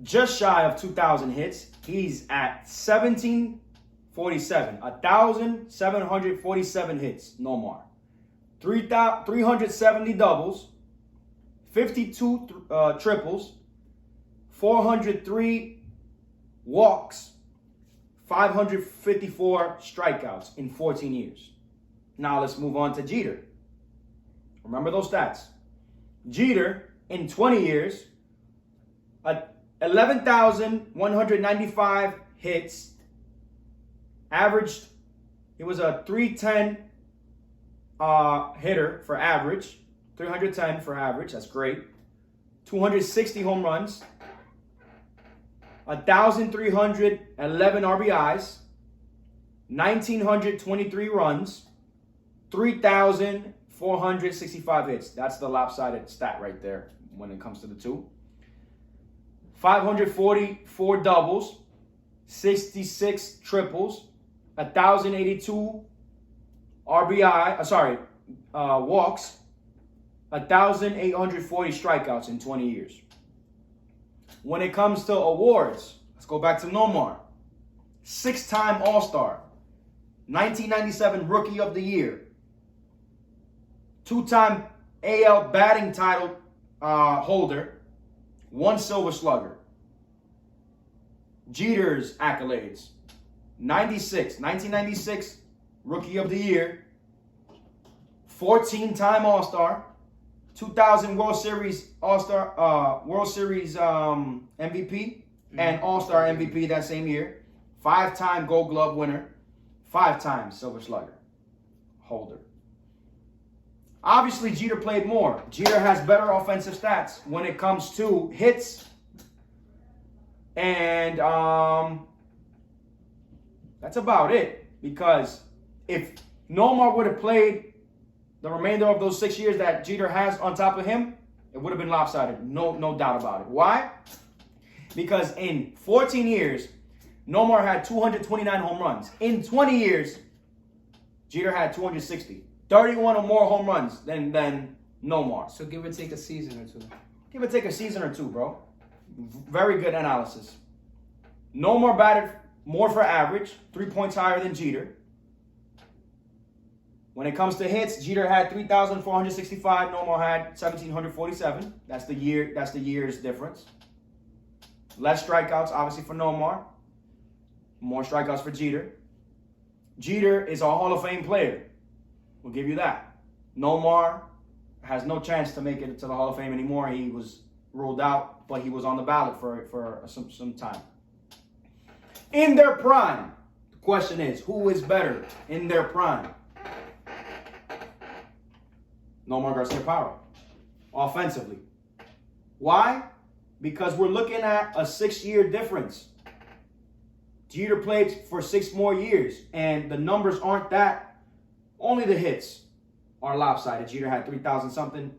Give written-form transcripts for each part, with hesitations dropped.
just shy of 2,000 hits. He's at 1,747. 1,747 hits, Nomar. 370 doubles, 52 triples, 403 walks, 554 strikeouts in 14 years. Now let's move on to Jeter. Remember those stats. Jeter, in 20 years, 11,195 hits, averaged, he was a 310 hitter for average, 310 for average, that's great. 260 home runs, 1,311 RBIs, 1,923 runs, 3,465 hits. That's the lopsided stat right there when it comes to the two. 544 doubles, 66 triples, 1,082 walks, 1,840 strikeouts in 20 years. When it comes to awards, let's go back to Nomar. 6-time All-Star, 1997 Rookie of the Year, 2-time AL batting title holder, 1 Silver Slugger. Jeter's accolades: 1996 Rookie of the Year, 14-time All-Star, 2000 World Series MVP and All-Star MVP that same year, 5-time Gold Glove winner, 5-time Silver Slugger holder. Obviously, Jeter played more. Jeter has better offensive stats when it comes to hits. And that's about it. Because if Nomar would have played the remainder of those 6 years that Jeter has on top of him, it would have been lopsided. No doubt about it. Why? Because in 14 years, Nomar had 229 home runs. In 20 years, Jeter had 260. 31 or more home runs than Nomar. So give or take a season or two. Give or take a season or two, bro. Very good analysis. Nomar batted more for average, 3 points higher than Jeter. When it comes to hits, Jeter had 3,465. Nomar had 1,747. That's the year's difference. Less strikeouts, obviously, for Nomar. More strikeouts for Jeter. Jeter is a Hall of Fame player. We'll give you that. Nomar has no chance to make it to the Hall of Fame anymore. He was ruled out, but he was on the ballot for some time. In their prime, the question is, who is better in their prime? Nomar Garciaparra, offensively. Why? Because we're looking at a 6-year difference. Jeter played for 6 more years, and the numbers aren't that. Only the hits are lopsided. Jeter had 3,000 something.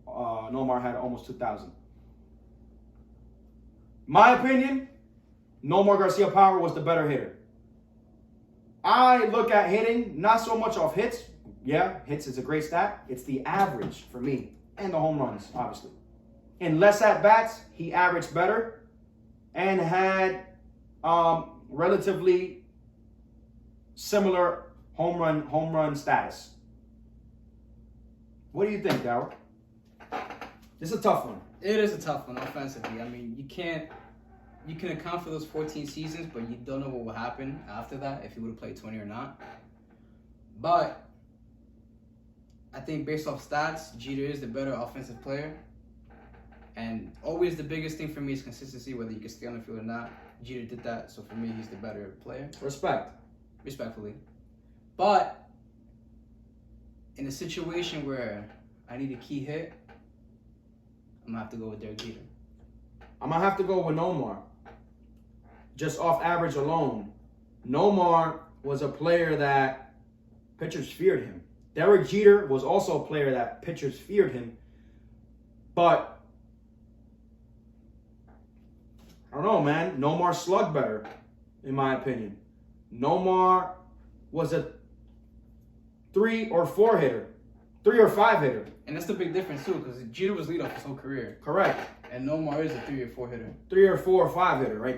Nomar had almost 2,000. My opinion, Nomar Garciaparra was the better hitter. I look at hitting not so much off hits. Yeah, hits is a great stat. It's the average for me. And the home runs, obviously. In less at-bats, he averaged better and had relatively similar home run status. What do you think, Dower? This is a tough one. It is a tough one offensively. I mean, you can account for those 14 seasons, but you don't know what will happen after that, if he would have played 20 or not. But I think based off stats, Jeter is the better offensive player. And always the biggest thing for me is consistency, whether you can stay on the field or not. Jeter did that, so for me, he's the better player. Respectfully. But in a situation where I need a key hit, I'm going to have to go with Derek Jeter. I'm going to have to go with Nomar. Just off average alone. Nomar was a player that pitchers feared him. Derek Jeter was also a player that pitchers feared him. But, I don't know, man. Nomar slugged better, in my opinion. Nomar was a 3 or 4 hitter. 3 or 5 hitter. And that's the big difference, too, because Jeter was leadoff his whole career. Correct. And Nomar is a 3 or 4 hitter. 3 or 4 or 5 hitter, right